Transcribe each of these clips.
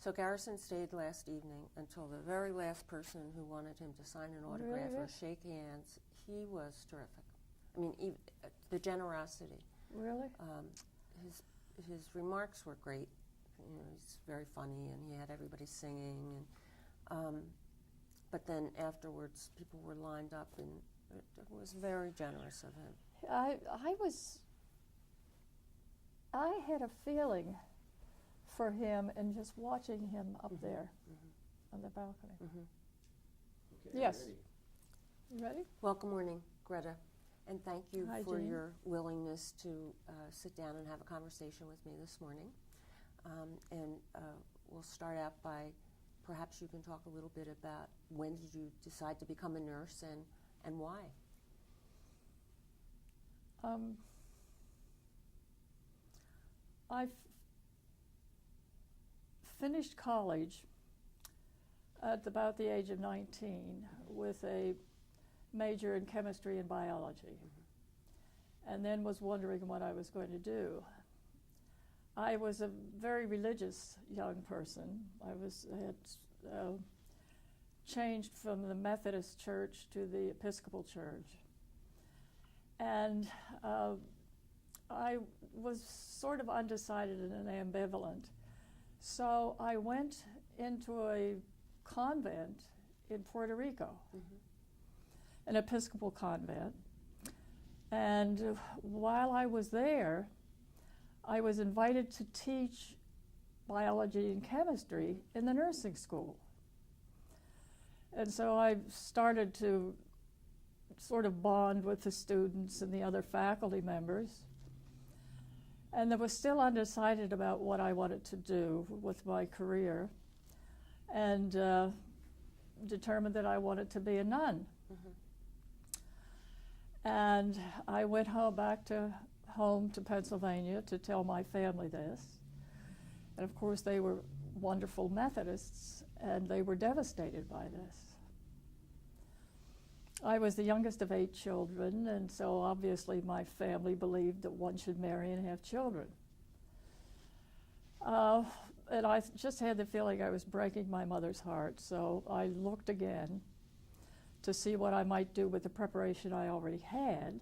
So Garrison stayed last evening until the very last person who wanted him to sign an autograph Really? or shake hands. He was terrific. I mean, even, the generosity. Really? His remarks were great. You know, he's very funny, and he had everybody singing. And but then afterwards, people were lined up, and it was very generous of him. I had a feeling for him and just watching him up there on the balcony. Okay, Yes. ready. You ready? Well, good morning, Greta, and thank you Hi, for Jean. your willingness to sit down and have a conversation with me this morning. And we'll start out by, perhaps you can talk a little bit about when did you decide to become a nurse and why? I finished college at about the age of 19 with a major in chemistry and biology, and then was wondering what I was going to do. I was a very religious young person. I had changed from the Methodist Church to the Episcopal Church, and I was sort of undecided and ambivalent. So I went into a convent in Puerto Rico, an Episcopal convent. And while I was there, I was invited to teach biology and chemistry in the nursing school. And so I started to sort of bond with the students and the other faculty members. And I was still undecided about what I wanted to do with my career, and determined that I wanted to be a nun. And I went back home to Pennsylvania to tell my family this. And of course they were wonderful Methodists, and they were devastated by this. I was the youngest of 8 children, and so obviously my family believed that one should marry and have children. And I just had the feeling I was breaking my mother's heart, so I looked again to see what I might do with the preparation I already had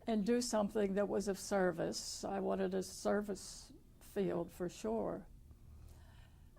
and do something that was of service. I wanted a service field for sure.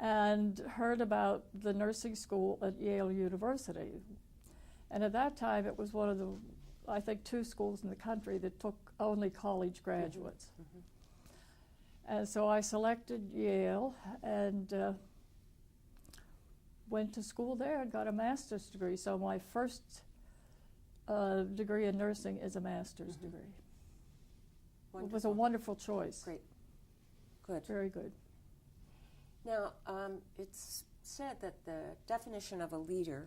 And heard about the nursing school at Yale University. And at that time, it was one of the, I think, 2 schools in the country that took only college graduates. And so I selected Yale and went to school there and got a master's degree. So my first degree in nursing is a master's degree. Wonderful. It was a wonderful choice. Great. Good. Very good. Now, it's said that the definition of a leader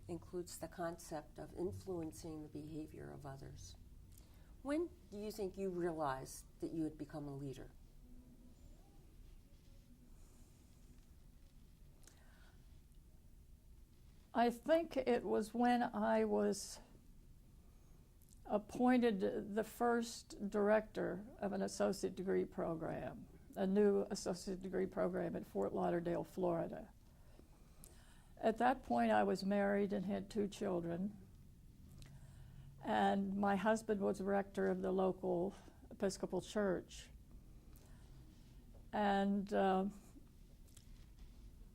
includes the concept of influencing the behavior of others. When do you think you realized that you had become a leader? I think it was when I was appointed the first director of an associate degree program, a new associate degree program at Fort Lauderdale, Florida. At that point, I was married and had 2 children, and my husband was rector of the local Episcopal church. And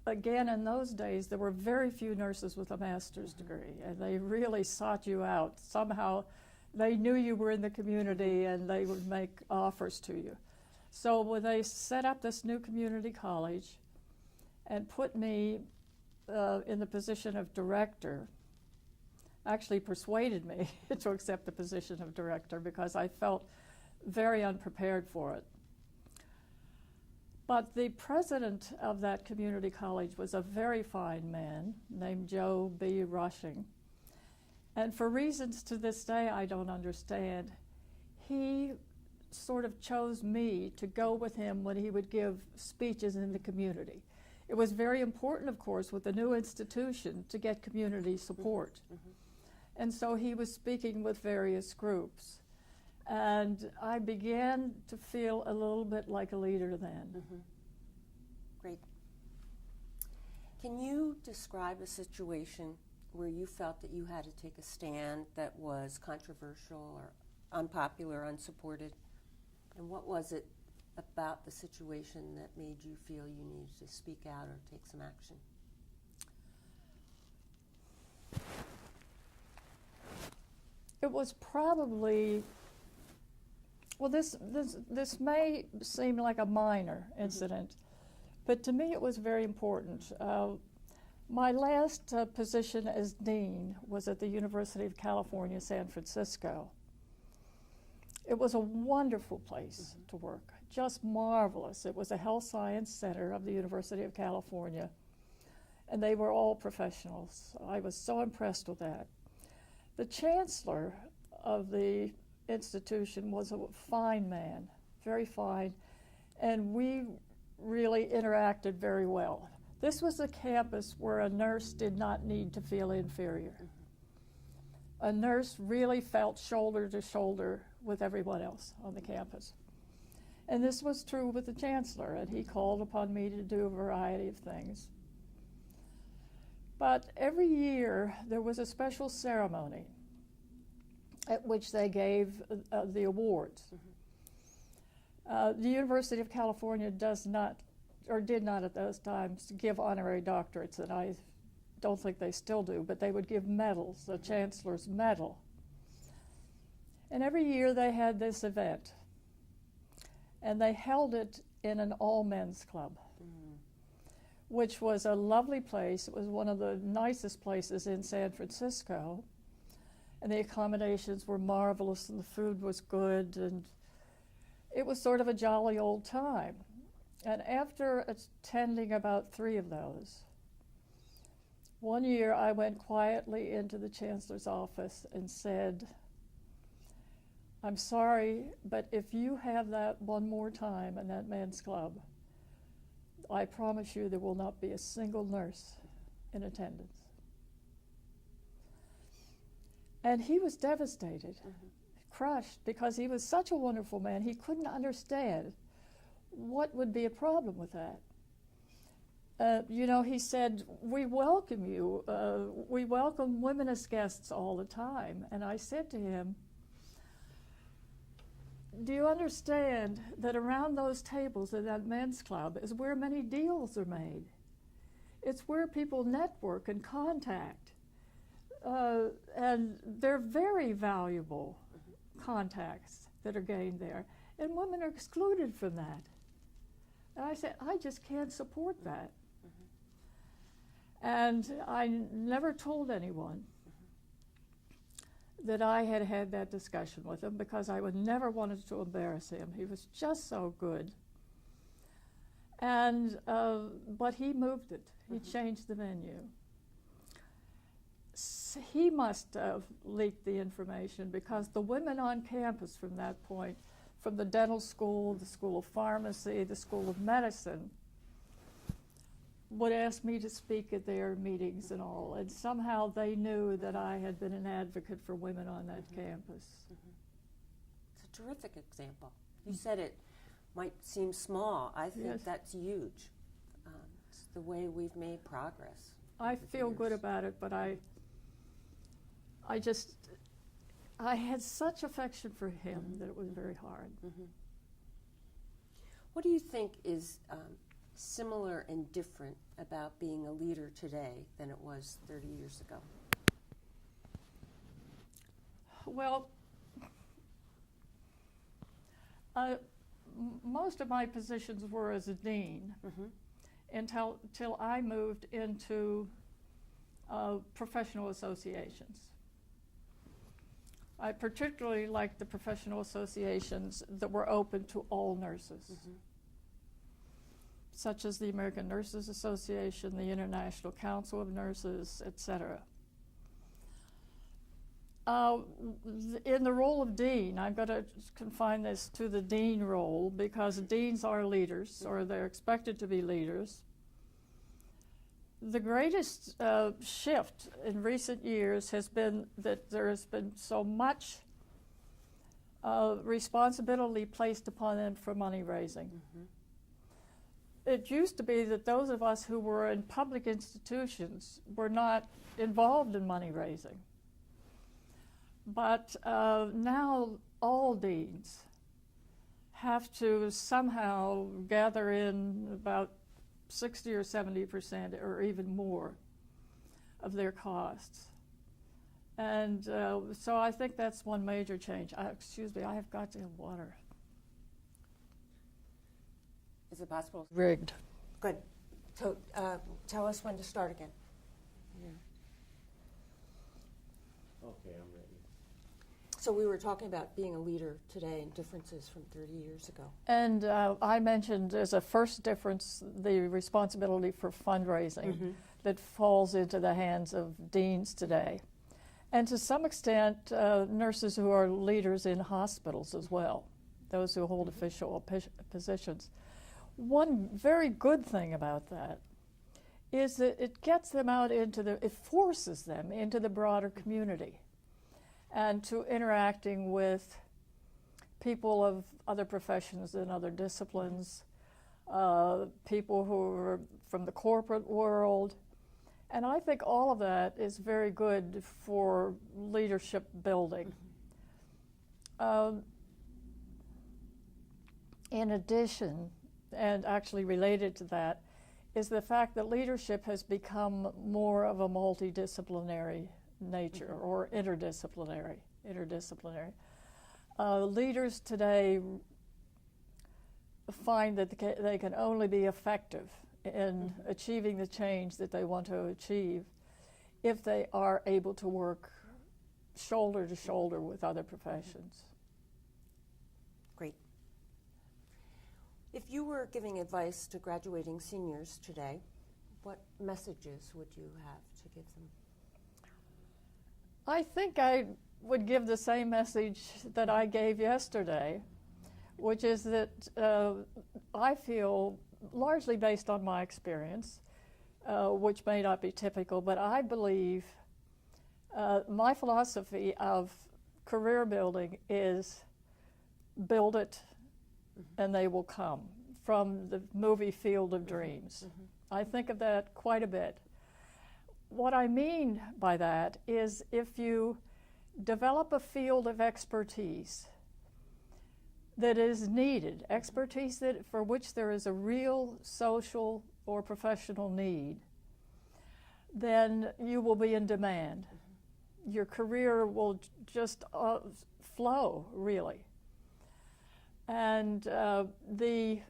again, in those days, there were very few nurses with a master's degree, and they really sought you out. Somehow, they knew you were in the community, and they would make offers to you. So when they set up this new community college and put me in the position of director, actually persuaded me to accept the position of director because I felt very unprepared for it. But the president of that community college was a very fine man named Joe B. Rushing. And for reasons to this day I don't understand, he sort of chose me to go with him when he would give speeches in the community. It was very important, of course, with the new institution to get community support. And so he was speaking with various groups. And I began to feel a little bit like a leader then. Great. Can you describe a situation where you felt that you had to take a stand that was controversial or unpopular, unsupported? And what was it about the situation that made you feel you needed to speak out or take some action? It was probably, well, this may seem like a minor incident, but to me it was very important. My last position as dean was at the University of California, San Francisco. It was a wonderful place to work, just marvelous. It was a health science center of the University of California, and they were all professionals. I was so impressed with that. The chancellor of the institution was a fine man, very fine, and we really interacted very well. This was a campus where a nurse did not need to feel inferior. A nurse really felt shoulder to shoulder with everyone else on the campus. And this was true with the chancellor, and he called upon me to do a variety of things. But every year there was a special ceremony at which they gave the awards. The University of California does not, or did not at those times, give honorary doctorates, and I don't think they still do, but they would give medals, the Chancellor's Medal. And every year they had this event, and they held it in an all-men's club, which was a lovely place. It was one of the nicest places in San Francisco, and the accommodations were marvelous, and the food was good, and it was sort of a jolly old time. And after attending about 3 of those, one year I went quietly into the chancellor's office and said, "I'm sorry, but if you have that one more time in that men's club, I promise you there will not be a single nurse in attendance." And he was devastated, crushed, because he was such a wonderful man. He couldn't understand what would be a problem with that. He said, "We welcome you. We welcome women as guests all the time." And I said to him, "Do you understand that around those tables in that men's club is where many deals are made? It's where people network and contact. And they're very valuable contacts that are gained there. And women are excluded from that." And I said, "I just can't support that." And I never told anyone that I had had that discussion with him, because I would never wanted to embarrass him. He was just so good. And but he moved it. He changed the venue. He must have leaked the information, because the women on campus from that point, from the dental school, the School of Pharmacy, the School of Medicine, would ask me to speak at their meetings and all. And somehow they knew that I had been an advocate for women on that campus. It's a terrific example. You said it might seem small. I think that's huge. It's the way we've made progress. I feel good about it, but I had such affection for him that it was very hard. What do you think is similar and different about being a leader today than it was 30 years ago? Well, most of my positions were as a dean until I moved into professional associations. I particularly liked the professional associations that were open to all nurses, such as the American Nurses Association, the International Council of Nurses, etc. In the role of dean, I'm going to confine this to the dean role, because deans are leaders, or they're expected to be leaders. The greatest shift in recent years has been that there has been so much responsibility placed upon them for money raising. it used to be that those of us who were in public institutions were not involved in money raising. But now all deans have to somehow gather in about 60 or 70% or even more of their costs. And so I think that's one major change. Excuse me, I have got to have water. Is it possible? Rigged. Good. So tell us when to start again. Okay, I'm ready. So we were talking about being a leader today and differences from 30 years ago. And I mentioned as a first difference the responsibility for fundraising that falls into the hands of deans today. And to some extent, nurses who are leaders in hospitals as well, those who hold official positions. One very good thing about that is that it gets them out it forces them into the broader community and to interacting with people of other professions and other disciplines, people who are from the corporate world. And I think all of that is very good for leadership building. In addition, and actually related to that, is the fact that leadership has become more of a multidisciplinary nature or interdisciplinary. Leaders today find that they can only be effective in achieving the change that they want to achieve if they are able to work shoulder to shoulder with other professions. Great. If you were giving advice to graduating seniors today, what messages would you have to give them? I think I would give the same message that I gave yesterday, which is that I feel, largely based on my experience, which may not be typical, but I believe my philosophy of career building is build it and they will come, from the movie Field of Dreams. I think of that quite a bit. What I mean by that is if you develop a field of expertise that is needed, expertise for which there is a real social or professional need, then you will be in demand. Your career will just flow, really. And the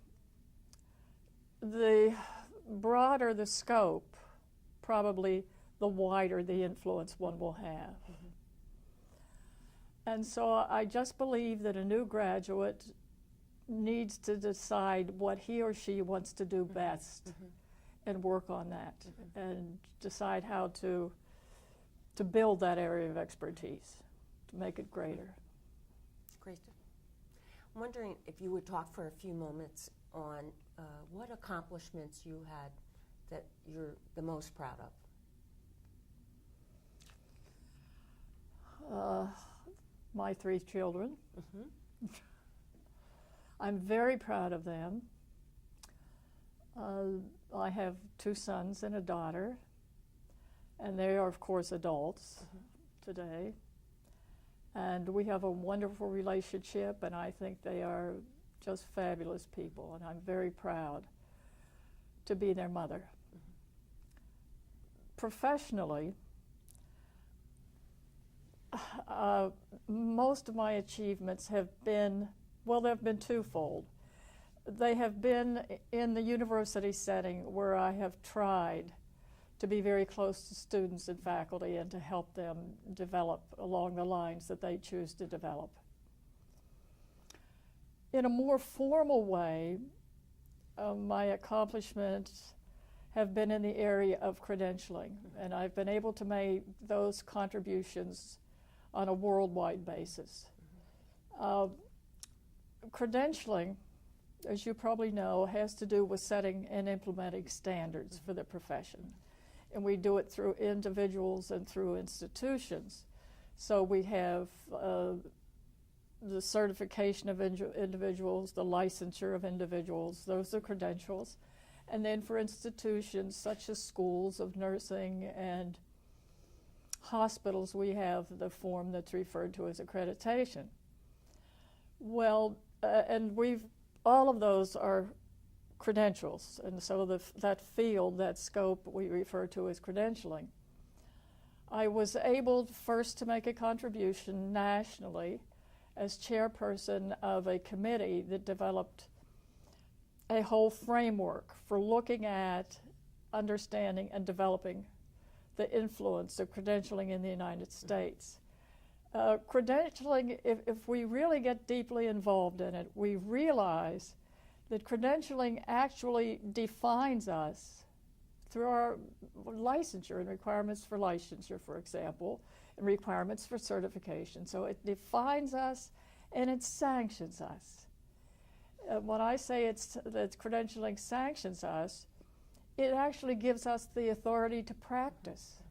broader the scope, probably the wider the influence one will have. And so I just believe that a new graduate needs to decide what he or she wants to do best and work on that and decide how to build that area of expertise, to make it greater. Great. I'm wondering if you would talk for a few moments on what accomplishments you had that you're the most proud of. My 3 children. I'm very proud of them. I have 2 sons and a daughter, and they are, of course, adults today. And we have a wonderful relationship, and I think they are just fabulous people, and I'm very proud to be their mother. Professionally, most of my achievements have been, well, they've been twofold. They have been in the university setting where I have tried to be very close to students and faculty and to help them develop along the lines that they choose to develop. In a more formal way, my accomplishments have been in the area of credentialing, and I've been able to make those contributions on a worldwide basis. Credentialing, as you probably know, has to do with setting and implementing standards for the profession. And we do it through individuals and through institutions. So we have the certification of individuals, the licensure of individuals, those are credentials. And then for institutions such as schools of nursing and hospitals, we have the form that's referred to as accreditation. Well, and all of those are credentials, and so that field, that scope, we refer to as credentialing. I was able first to make a contribution nationally as chairperson of a committee that developed a whole framework for looking at, understanding, and developing the influence of credentialing in the United States. Credentialing, if we really get deeply involved in it, we realize that credentialing actually defines us through our licensure and requirements for licensure, for example, and requirements for certification. So it defines us and it sanctions us. When I say that credentialing sanctions us, it actually gives us the authority to practice.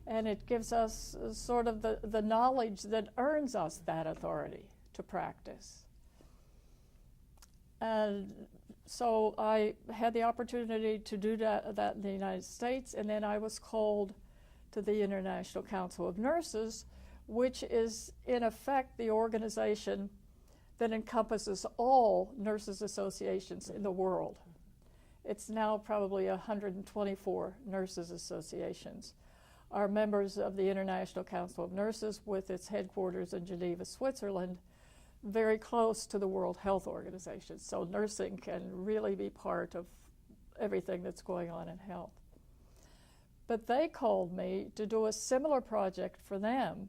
And it gives us sort of the knowledge that earns us that authority to practice. And so I had the opportunity to do that in the United States, and then I was called to the International Council of Nurses, which is in effect the organization that encompasses all nurses associations in the world. It's now probably 124 nurses associations are members of the International Council of Nurses, with its headquarters in Geneva, Switzerland, very close to the World Health Organization. So nursing can really be part of everything that's going on in health. But they called me to do a similar project for them,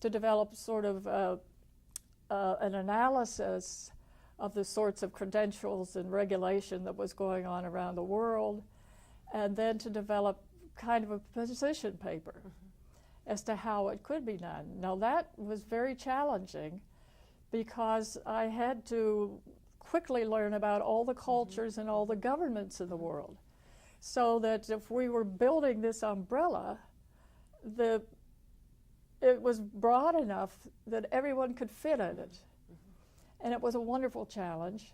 to develop sort of an analysis of the sorts of credentials and regulation that was going on around the world, and then to develop kind of a position paper as to how it could be done. Now that was very challenging because I had to quickly learn about all the cultures and all the governments in the world, so that if we were building this umbrella, it was broad enough that everyone could fit in it. And it was a wonderful challenge.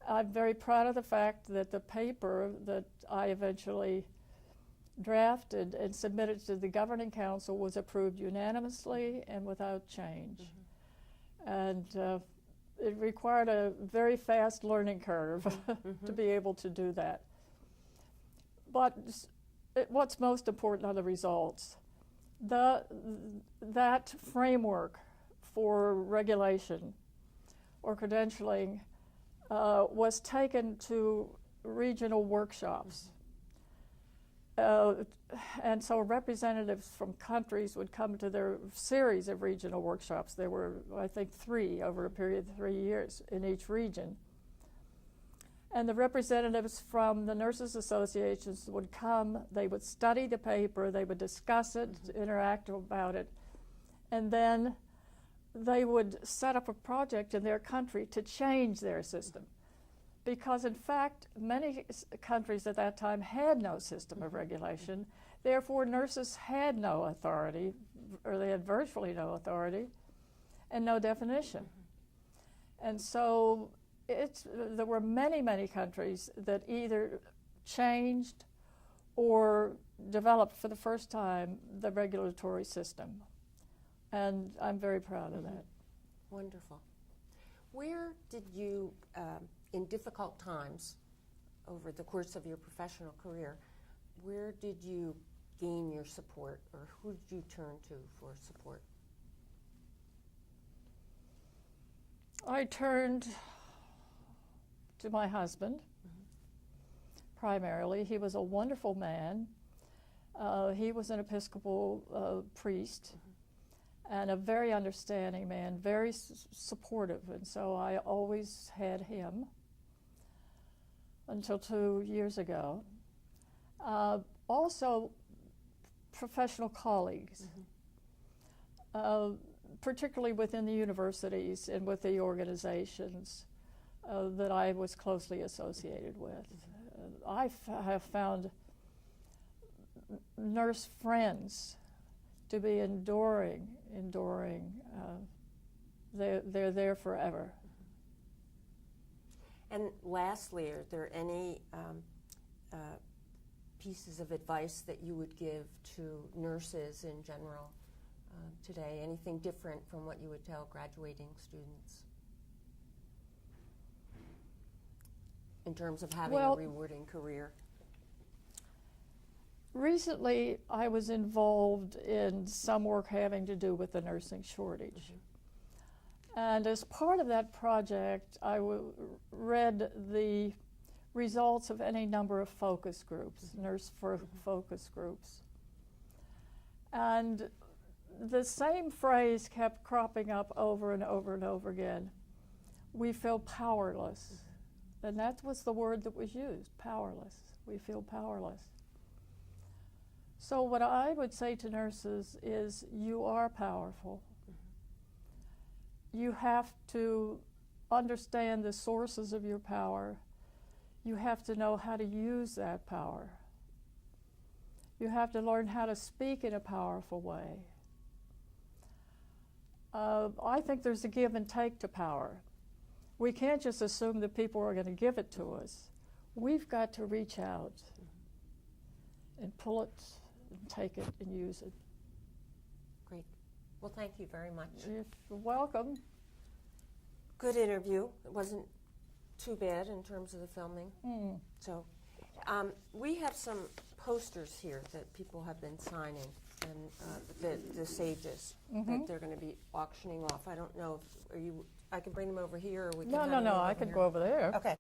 I'm very proud of the fact that the paper that I eventually drafted and submitted to the Governing Council was approved unanimously and without change. And it required a very fast learning curve to be able to do that. But what's most important are the results. That framework for regulation or credentialing was taken to regional workshops. And so representatives from countries would come to their series of regional workshops. There were, I think, 3 over a period of 3 years in each region. And the representatives from the nurses associations would come, they would study the paper, they would discuss it, interact about it, and then they would set up a project in their country to change their system. Because in fact, many countries at that time had no system of regulation. Therefore, nurses had no authority, or they had virtually no authority, and no definition. And so there were many, many countries that either changed or developed for the first time the regulatory system. And I'm very proud of that. Wonderful. Where did you, in difficult times over the course of your professional career, where did you gain your support, or who did you turn to for support? I turned to my husband, primarily. He was a wonderful man. He was an Episcopal priest and a very understanding man, very supportive, and so I always had him until 2 years ago. Also, professional colleagues, particularly within the universities and with the organizations that I was closely associated with. I have found nurse friends to be enduring. They're there forever. And lastly, are there any pieces of advice that you would give to nurses in general today? Anything different from what you would tell graduating students in terms of having a rewarding career? Recently, I was involved in some work having to do with the nursing shortage. And as part of that project, I read the results of any number of focus groups, focus groups. And the same phrase kept cropping up over and over and over again. We feel powerless. And that was the word that was used, powerless. We feel powerless. So what I would say to nurses is, you are powerful. You have to understand the sources of your power. You have to know how to use that power. You have to learn how to speak in a powerful way. I think there's a give and take to power. We can't just assume that people are going to give it to us. We've got to reach out and pull it and take it and use it. Great. Well, thank you very much. You're welcome. Good interview. It wasn't too bad in terms of the filming. So we have some posters here that people have been signing, and the sages that they're going to be auctioning off. I don't know if I can bring them over here, or we can. No, I could go over there. Okay.